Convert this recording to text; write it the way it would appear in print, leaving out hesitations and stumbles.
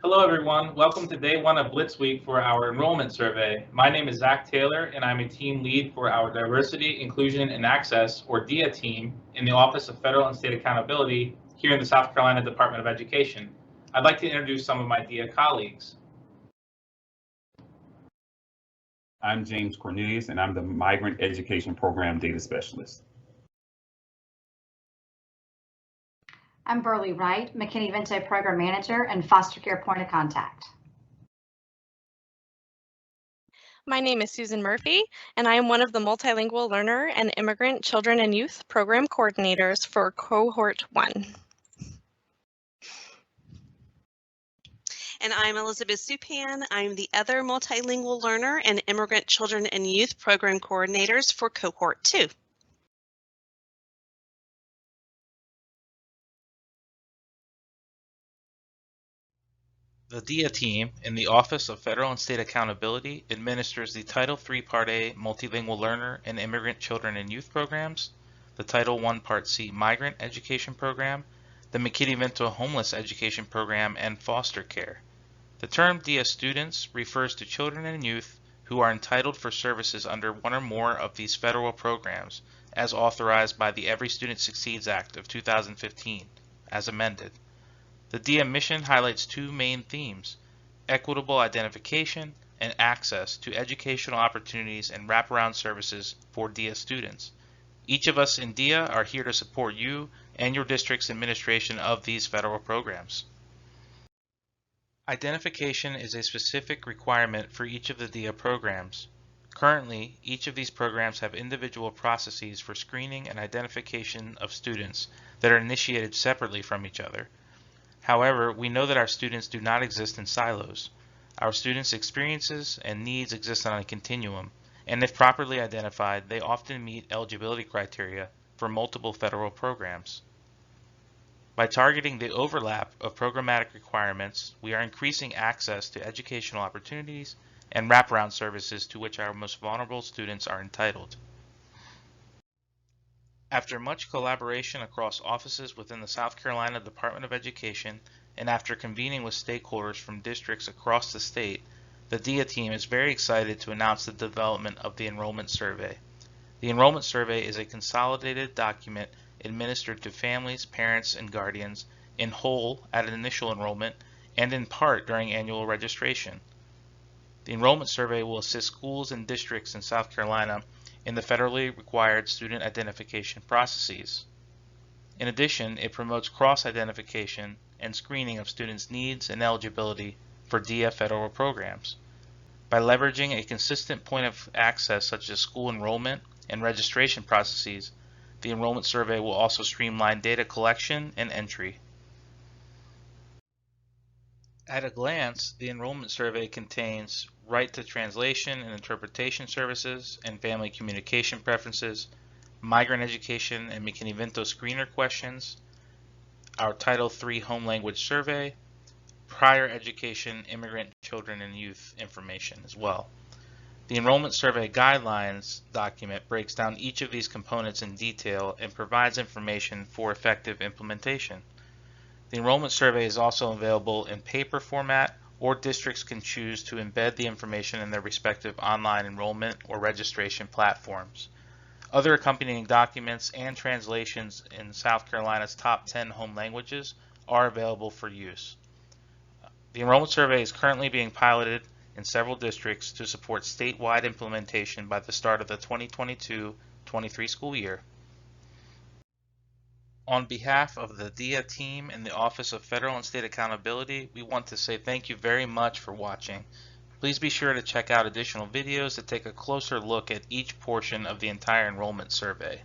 Hello, everyone. Welcome to day one of Blitz Week for our enrollment survey. My name is Zach Taylor, and I'm a team lead for our Diversity, Inclusion, and Access, or DIA team, in the Office of Federal and State Accountability here in the South Carolina Department of Education. I'd like to introduce some of my DIA colleagues. I'm James Cornelius, and I'm the Migrant Education Program Data Specialist. I'm Burley Wright, McKinney-Vento Program Manager and Foster Care Point of Contact. My name is Susan Murphy, and I am one of the Multilingual Learner and Immigrant Children and Youth Program Coordinators for Cohort 1. And I'm Elizabeth Supan. I'm the other Multilingual Learner and Immigrant Children and Youth Program Coordinators for Cohort 2. The DIA team in the Office of Federal and State Accountability administers the Title III Part A Multilingual Learner and Immigrant Children and Youth Programs, the Title I Part C Migrant Education Program, the McKinney-Vento Homeless Education Program, and foster care. The term DIA students refers to children and youth who are entitled for services under one or more of these federal programs, as authorized by the Every Student Succeeds Act of 2015, as amended. The DIA mission highlights two main themes: equitable identification and access to educational opportunities and wraparound services for DIA students. Each of us in DIA are here to support you and your district's administration of these federal programs. Identification is a specific requirement for each of the DIA programs. Currently, each of these programs have individual processes for screening and identification of students that are initiated separately from each other. However, we know that our students do not exist in silos. Our students' experiences and needs exist on a continuum, and if properly identified, they often meet eligibility criteria for multiple federal programs. By targeting the overlap of programmatic requirements, we are increasing access to educational opportunities and wraparound services to which our most vulnerable students are entitled. After much collaboration across offices within the South Carolina Department of Education and after convening with stakeholders from districts across the state, the DIA team is very excited to announce the development of the Enrollment Survey. The Enrollment Survey is a consolidated document administered to families, parents, and guardians in whole at initial enrollment and in part during annual registration. The Enrollment Survey will assist schools and districts in South Carolina in the federally required student identification processes. In addition, it promotes cross-identification and screening of students' needs and eligibility for DIA federal programs. By leveraging a consistent point of access such as school enrollment and registration processes, the Enrollment Survey will also streamline data collection and entry. At a glance, the Enrollment Survey contains right to translation and interpretation services and family communication preferences, migrant education and McKinney-Vento screener questions, our Title III home language survey, prior education, immigrant children and youth information as well. The Enrollment Survey Guidelines document breaks down each of these components in detail and provides information for effective implementation. The Enrollment Survey is also available in paper format, or districts can choose to embed the information in their respective online enrollment or registration platforms. Other accompanying documents and translations in South Carolina's top 10 home languages are available for use. The Enrollment Survey is currently being piloted in several districts to support statewide implementation by the start of the 2022-23 school year. On behalf of the DIA team and the Office of Federal and State Accountability, we want to say thank you very much for watching. Please be sure to check out additional videos that take a closer look at each portion of the entire enrollment survey.